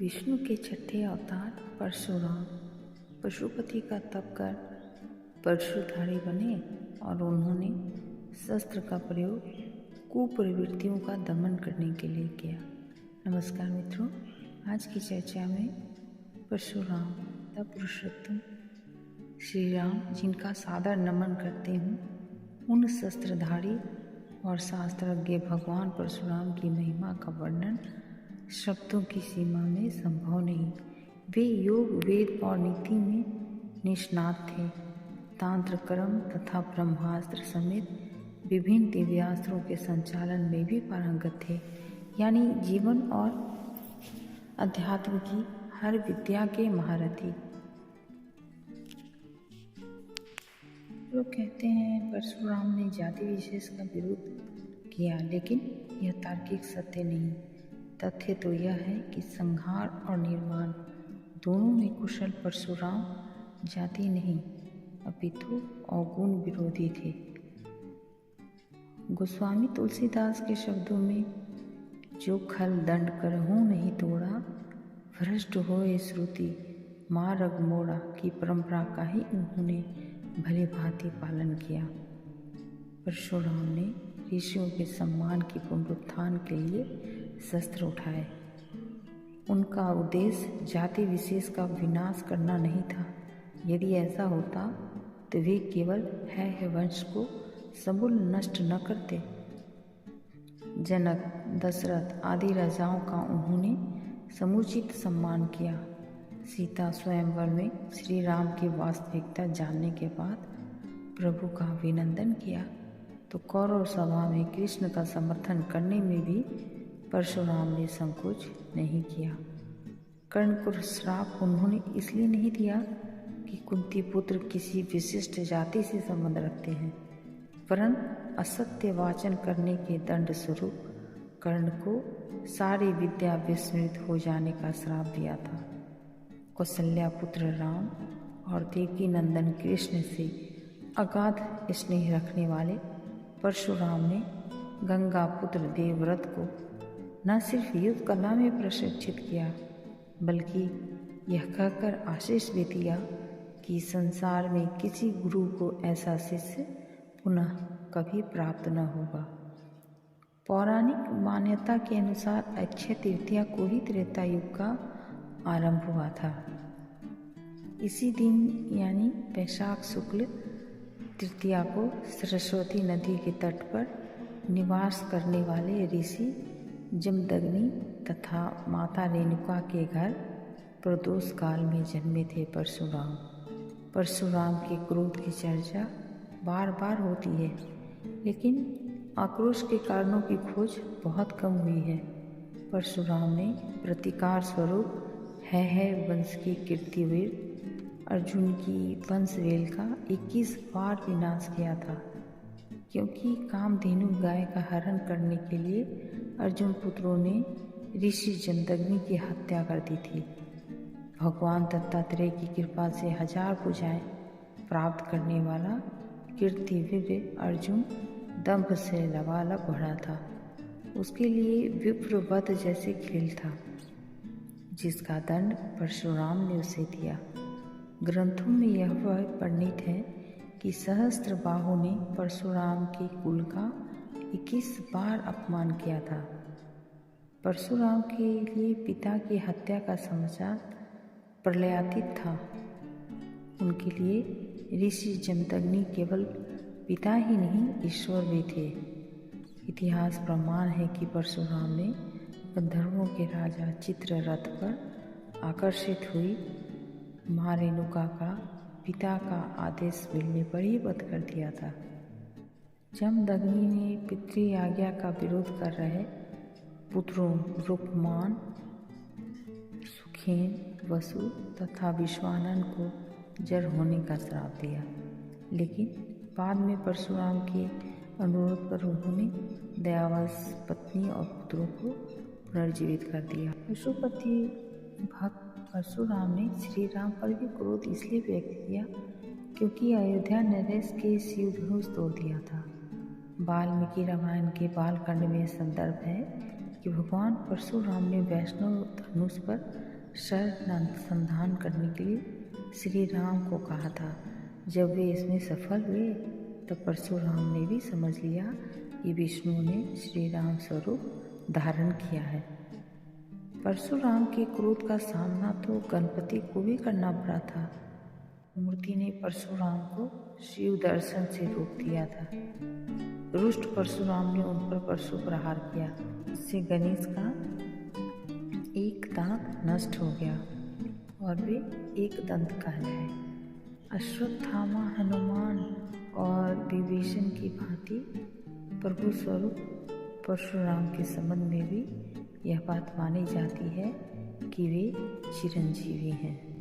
विष्णु के छठे अवतार परशुराम पशुपति का तप कर परशुधारी बने और उन्होंने शस्त्र का प्रयोग कुप्रवृत्तियों का दमन करने के लिए किया। नमस्कार मित्रों, आज की चर्चा में परशुराम द पुरुषोत्तम श्री राम, जिनका सादर नमन करते हूँ, उन शस्त्रधारी और शास्त्रज्ञ भगवान परशुराम की महिमा का वर्णन शब्दों की सीमा में संभव नहीं। वे योग, वेद और नीति में निष्णात थे। तांत्र कर्म तथा ब्रह्मास्त्र समेत विभिन्न दिव्यास्त्रों के संचालन में भी पारंगत थे, यानी जीवन और अध्यात्म की हर विद्या के महारथी। लोग कहते हैं परशुराम ने जाति विशेष का विरोध किया, लेकिन यह तार्किक सत्य नहीं। तथ्य तो यह है कि संहार और निर्माण दोनों में कुशल परशुराम जाति नहीं अपितु अवगुण विरोधी थे। गोस्वामी तुलसीदास के शब्दों में, जो खल दंड करहूँ नहीं तोड़ा, भ्रष्ट होए श्रुति मार्ग मोड़ा की परंपरा का ही उन्होंने भली भांति पालन किया। परशुराम ने ऋषियों के सम्मान की पुनरुत्थान के लिए शस्त्र उठाए। उनका उद्देश्य जाति विशेष का विनाश करना नहीं था। यदि ऐसा होता तो वे केवल है वंश को समूल नष्ट न करते। जनक, दशरथ आदि राजाओं का उन्होंने समुचित सम्मान किया। सीता स्वयंवर में श्री राम की वास्तविकता जानने के बाद प्रभु का अभिनंदन किया, तो कौरव सभा में कृष्ण का समर्थन करने में भी परशुराम ने संकोच नहीं किया। कर्ण को श्राप उन्होंने इसलिए नहीं दिया कि कुंती पुत्र किसी विशिष्ट जाति से संबंध रखते हैं, वरन असत्य वाचन करने के दंड स्वरूप कर्ण को सारी विद्या विस्मृत हो जाने का श्राप दिया था। कौशल्या पुत्र राम और देवकी नंदन कृष्ण से अगाध स्नेह रखने वाले परशुराम ने गंगा पुत्र देवव्रत को न सिर्फ युद्ध कला में प्रशिक्षित किया, बल्कि यह कहकर आशीष भी दिया कि संसार में किसी गुरु को ऐसा शिष्य पुनः कभी प्राप्त न होगा। पौराणिक मान्यता के अनुसार अक्षय तृतीया को ही त्रेता युग का आरंभ हुआ था। इसी दिन यानी वैशाख शुक्ल तृतीया को सरस्वती नदी के तट पर निवास करने वाले ऋषि जमदग्नि तथा माता रेणुका के घर प्रदोष काल में जन्मे थे परशुराम। परशुराम के क्रोध की चर्चा बार बार होती है, लेकिन आक्रोश के कारणों की खोज बहुत कम हुई है। परशुराम ने प्रतिकार स्वरूप है वंश के कीर्तिवीर अर्जुन की वंशवेल का 21 बार विनाश किया था, क्योंकि कामधेनु गाय का हरण करने के लिए अर्जुन पुत्रों ने ऋषि जमदग्नि की हत्या कर दी थी। भगवान दत्तात्रेय की कृपा से 1000 भुजाएं प्राप्त करने वाला कीर्तिवीर अर्जुन दंभ से लबालब बढ़ा था। उसके लिए विप्रवध जैसे खेल था, जिसका दंड परशुराम ने उसे दिया। ग्रंथों में यह वर्णित है कि सहस्त्रबाहु ने परशुराम के कुल का 21 बार अपमान किया था। परशुराम के लिए पिता की हत्या का समाचार प्रलयातीत था। उनके लिए ऋषि जमदग्नि केवल पिता ही नहीं, ईश्वर भी थे। इतिहास प्रमाण है कि परशुराम ने गंधर्वों के राजा चित्ररथ पर आकर्षित हुई माँ रेणुका का पिता का आदेश मिलने पर ही वध कर दिया था। जमदग्नि ने पितृ आज्ञा का विरोध कर रहे पुत्रों रुक्मान, सुखेन, वसु तथा विश्वानन को जड़ होने का श्राप दिया, लेकिन बाद में परशुराम के अनुरोध पर उन्होंने दयावश पत्नी और पुत्रों को पुनर्जीवित कर दिया। पशुपति भक्त परशुराम ने श्री राम पर भी क्रोध इसलिए व्यक्त किया क्योंकि अयोध्या नरेश के शिव धनुष तोड़ दिया था। वाल्मीकि रामायण के बालकांड में संदर्भ है कि भगवान परशुराम ने वैष्णव धनुष पर शर अनुसंधान करने के लिए श्री राम को कहा था। जब वे इसमें सफल हुए तब परशुराम ने भी समझ लिया कि विष्णु ने श्री राम स्वरूप धारण किया है। परशुराम के क्रोध का सामना तो गणपति को भी करना पड़ा था। मूर्ति ने परशुराम को शिव दर्शन से रोक दिया था। रुष्ट परशुराम ने उन पर परशु प्रहार किया। इससे गणेश का एक दांत नष्ट हो गया और वे एक दंत कहलाए। अश्वत्थामा, हनुमान और विभीषण की भांति प्रभु स्वरूप परशुराम के संबंध में भी यह बात मानी जाती है कि वे चिरंजीवी हैं।